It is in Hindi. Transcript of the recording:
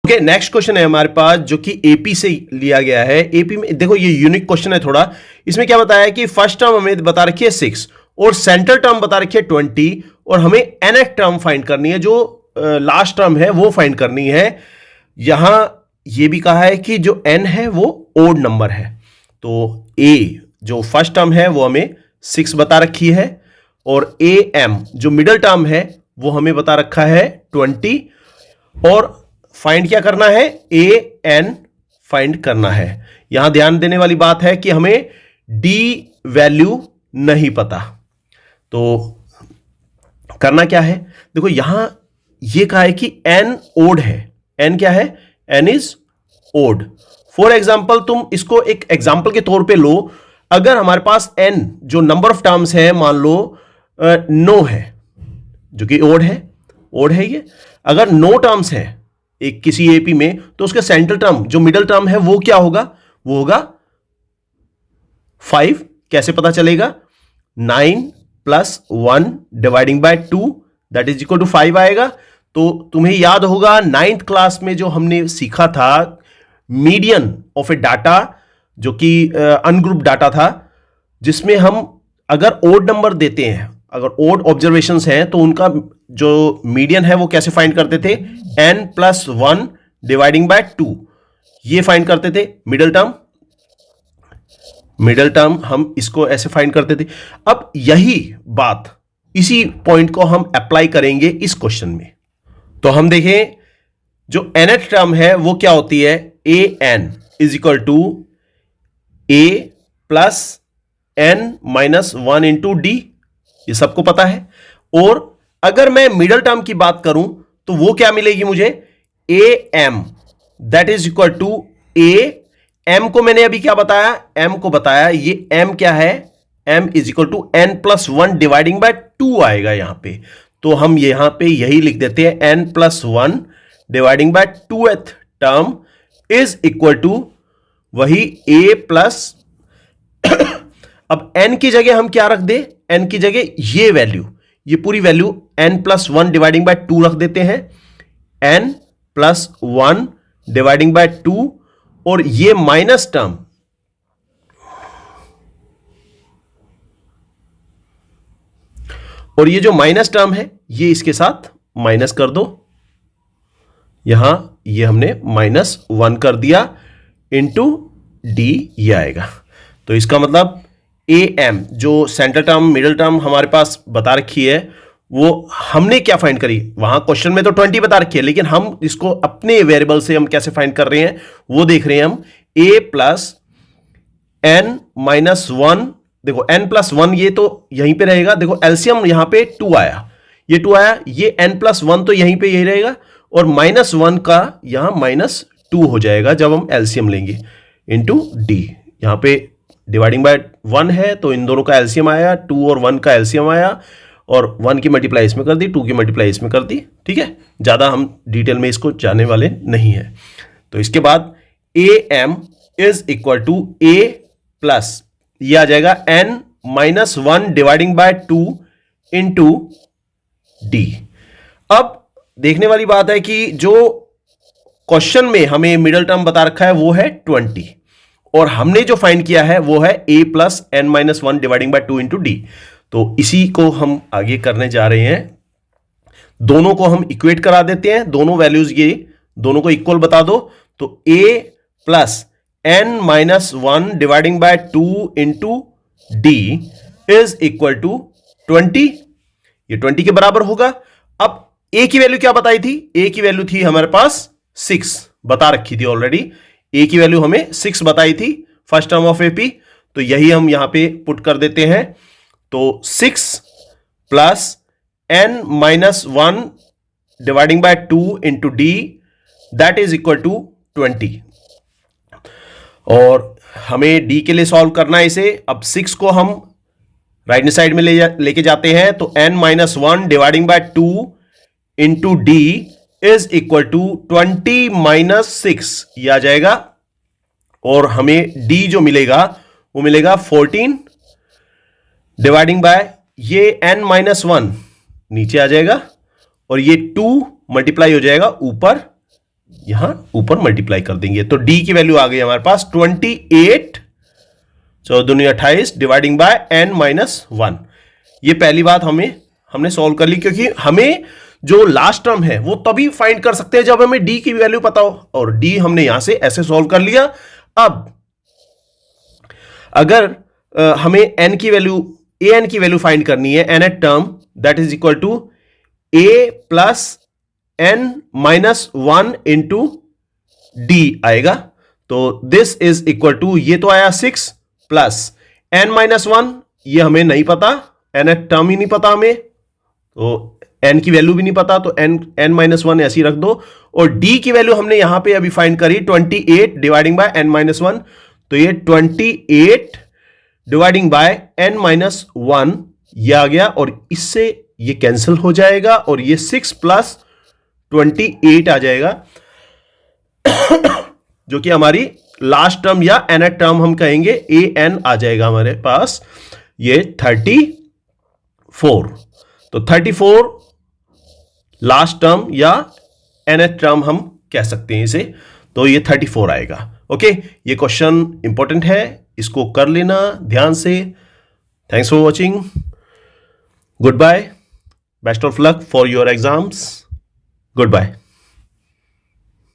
ओके, नेक्स्ट क्वेश्चन है हमारे पास जो कि एपी से लिया गया है। एपी में देखो ये यूनिक क्वेश्चन है थोड़ा। इसमें क्या बताया है कि फर्स्ट टर्म हमें बता रखी है 6 और सेंटर टर्म बता रखी है 20 और हमें nth टर्म फाइंड करनी है, जो लास्ट टर्म है वो फाइंड करनी है। यहां ये भी कहा है कि जो n है वो ओड नंबर है, तो a जो फर्स्ट टर्म है वो हमें 6 बता रखी है और am जो मिडिल टर्म है वो हमें बता रखा है 20 और फाइंड क्या करना है, an फाइंड करना है। यहां ध्यान देने वाली बात है कि हमें d वैल्यू नहीं पता, तो करना क्या है। देखो यहां यह कहा है कि n ओड है। n क्या है, n is odd. For example तुम इसको एक एग्जाम्पल के तौर पे लो। अगर हमारे पास n जो नंबर ऑफ टर्म्स है मान लो 9 है, जो कि ओड है ये। अगर 9 टर्म्स है एक किसी एपी में, तो उसके सेंट्रल टर्म जो मिडिल टर्म है वो क्या होगा, वो होगा 5। कैसे पता चलेगा, 9 plus 1 dividing by 2 that is equal to 5 आएगा। तो तुम्हें याद होगा 9th क्लास में जो हमने सीखा था मीडियन ऑफ ए डाटा, जो कि अनग्रुप डाटा था, जिसमें हम अगर ओड नंबर देते हैं, अगर ओड ऑब्जर्वेशंस हैं, तो उनका जो मीडियन है वो कैसे फाइंड करते थे, n प्लस 1 डिवाइडिंग बाय 2 ये फाइंड करते थे। मिडिल टर्म हम इसको ऐसे फाइंड करते थे। अब यही बात, इसी पॉइंट को हम अप्लाई करेंगे इस क्वेश्चन में। तो हम देखें जो nth टर्म है वो क्या होती है, an is equal to a plus n minus 1 into d, ये सबको पता है। और अगर मैं मिडिल टर्म की बात करूं तो वो क्या मिलेगी मुझे, am that is equal to a, m को मैंने अभी क्या बताया, m को बताया, ये m क्या है, m is equal to n plus 1 dividing by 2 आएगा यहां पे। तो हम यहां पे यही लिख देते हैं, n plus 1 dividing by 2th term is equal to वही a प्लस अब n की जगह हम क्या रख दे, n की जगह ये वैल्यू, ये पूरी value n plus 1 dividing by 2 रख देते हैं, n प्लस 1 डिवाइडिंग बाय 2 और ये माइनस टर्म, और ये जो माइनस टर्म है ये इसके साथ माइनस कर दो। यहां ये हमने -1 कर दिया इंटू डी, ये आएगा। तो इसका मतलब am जो सेंटर टर्म मिडिल टर्म हमारे पास बता रखी है, वो हमने क्या फाइंड करी, वहां क्वेश्चन में तो 20 बता रखी है, लेकिन हम इसको अपने वेरिएबल से हम कैसे फाइंड कर रहे हैं वो देख रहे हैं हम। a प्लस n माइनस 1, देखो n प्लस 1 ये तो यहीं पे रहेगा, देखो एलसीएम यहां पे 2 आया, ये 2 आया, ये n प्लस 1 तो यहीं पे यही रहेगा, और -1 का यहां -2 हो जाएगा जब हम एलसीएम लेंगे इंटू डी। यहां पे डिवाइडिंग बाय 1 है तो इन दोनों का एलसीएम आया, 2 और 1 का एलसीएम आया, और 1 की मल्टीप्लाई इसमें कर दी, 2 की मल्टीप्लाई इसमें कर दी। ठीक है, ज्यादा हम डिटेल में इसको जाने वाले नहीं है। तो इसके बाद am is equal to a plus ये आ जाएगा n minus 1 dividing by 2 into d. अब देखने वाली बात है कि जो क्वेश्चन में हमें मिडिल टर्म बता रखा है वो है 20 और हमने जो फाइंड किया है वो है a plus n minus 1 dividing by 2 into D. तो इसी को हम आगे करने जा रहे हैं। दोनों को हम इक्वेट करा देते हैं, दोनों वैल्यूज ये दोनों को इक्वल बता दो। तो a plus n minus 1 dividing by 2 into d is equal to 20, ये 20 के बराबर होगा। अब a की वैल्यू क्या बताई थी, a की वैल्यू थी हमारे पास 6 बता रखी थी ऑलरेडी, a की वैल्यू हमें 6 बताई थी फर्स्ट टर्म ऑफ एपी, तो यही हम यहां पे पुट कर देते हैं। तो 6 plus n minus 1 dividing by 2 into d that is equal to 20, और हमें डी के लिए सॉल्व करना है इसे। अब 6 को हम राइट हैंड साइड में लेके जाते हैं, तो n minus 1 dividing by 2 into d is equal to 20 minus 6 ये आ जाएगा, और हमें डी जो मिलेगा वो मिलेगा 14 डिवाइडिंग बाय ये n माइनस 1 नीचे आ जाएगा, और ये 2 मल्टीप्लाई हो जाएगा ऊपर यहां ऊपर मल्टीप्लाई कर देंगे तो डी की वैल्यू आ गई हमारे पास 28, 14×28 डिवाइडिंग बाय n-1। ये पहली बात हमने सॉल्व कर ली, क्योंकि हमें जो लास्ट टर्म है वो तभी फाइंड कर सकते हैं जब हमें डी की वैल्यू पता हो, और डी हमने यहां से ऐसे सॉल्व कर लिया। अब अगर हमें एन की वैल्यू फाइंड करनी है, nth term that is equal to a plus n-1 into d आएगा। तो दिस इज इक्वल टू, ये तो आया 6 प्लस n-1, ये हमें नहीं पता, nth टर्म ही नहीं पता हमें, तो n की वैल्यू भी नहीं पता, तो n-1 ऐसी रख दो। और d की वैल्यू हमने यहां पे अभी फाइंड करी 28 डिवाइडिंग बाय n-1, तो ये 28 डिवाइडिंग बाय n-1 ये आ गया, और इससे ये कैंसिल हो जाएगा और ये 6 प्लस 28 आ जाएगा जो कि हमारी लास्ट टर्म या nth टर्म हम कहेंगे an आ जाएगा हमारे पास, ये 34। तो 34 लास्ट टर्म या nth टर्म हम कह सकते हैं इसे, तो ये 34 आएगा। ओके, ये क्वेश्चन इंपॉर्टेंट है, इसको कर लेना ध्यान से। Thanks for watching, goodbye, best of luck for your exams, good bye.